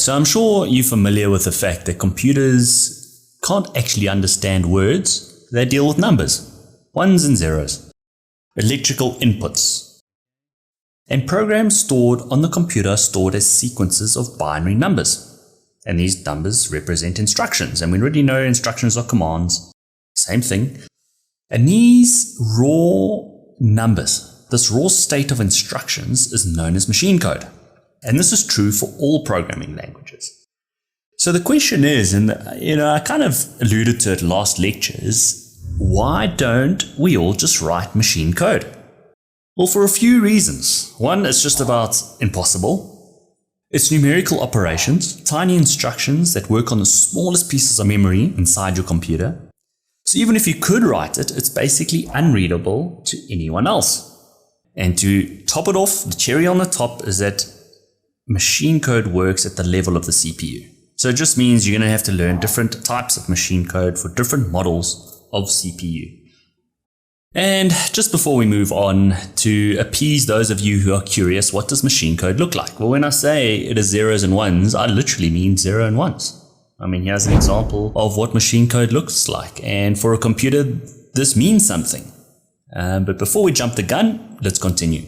so I'm sure you're familiar with the fact that computers can't actually understand words. They deal with numbers, ones and zeros, electrical inputs. And programs stored on the computer are stored as sequences of binary numbers. And these numbers represent instructions. And we already know instructions are commands. Same thing. And these raw numbers, this raw state of instructions is known as machine code. And this is true for all programming languages. So the question is, and I kind of alluded to it last lectures, why don't we all just write machine code? Well, for a few reasons. One, it's just about impossible. It's numerical operations, tiny instructions that work on the smallest pieces of memory inside your computer. So even if you could write it, it's basically unreadable to anyone else. And to top it off, the cherry on the top is that machine code works at the level of the CPU. So it just means you're going to have to learn different types of machine code for different models of CPU. And just before we move on, to appease those of you who are curious, what does machine code look like? Well, when I say it is zeros and ones, I literally mean 0 and 1s. I mean, here's an example of what machine code looks like. And for a computer, this means something. But before we jump the gun, let's continue.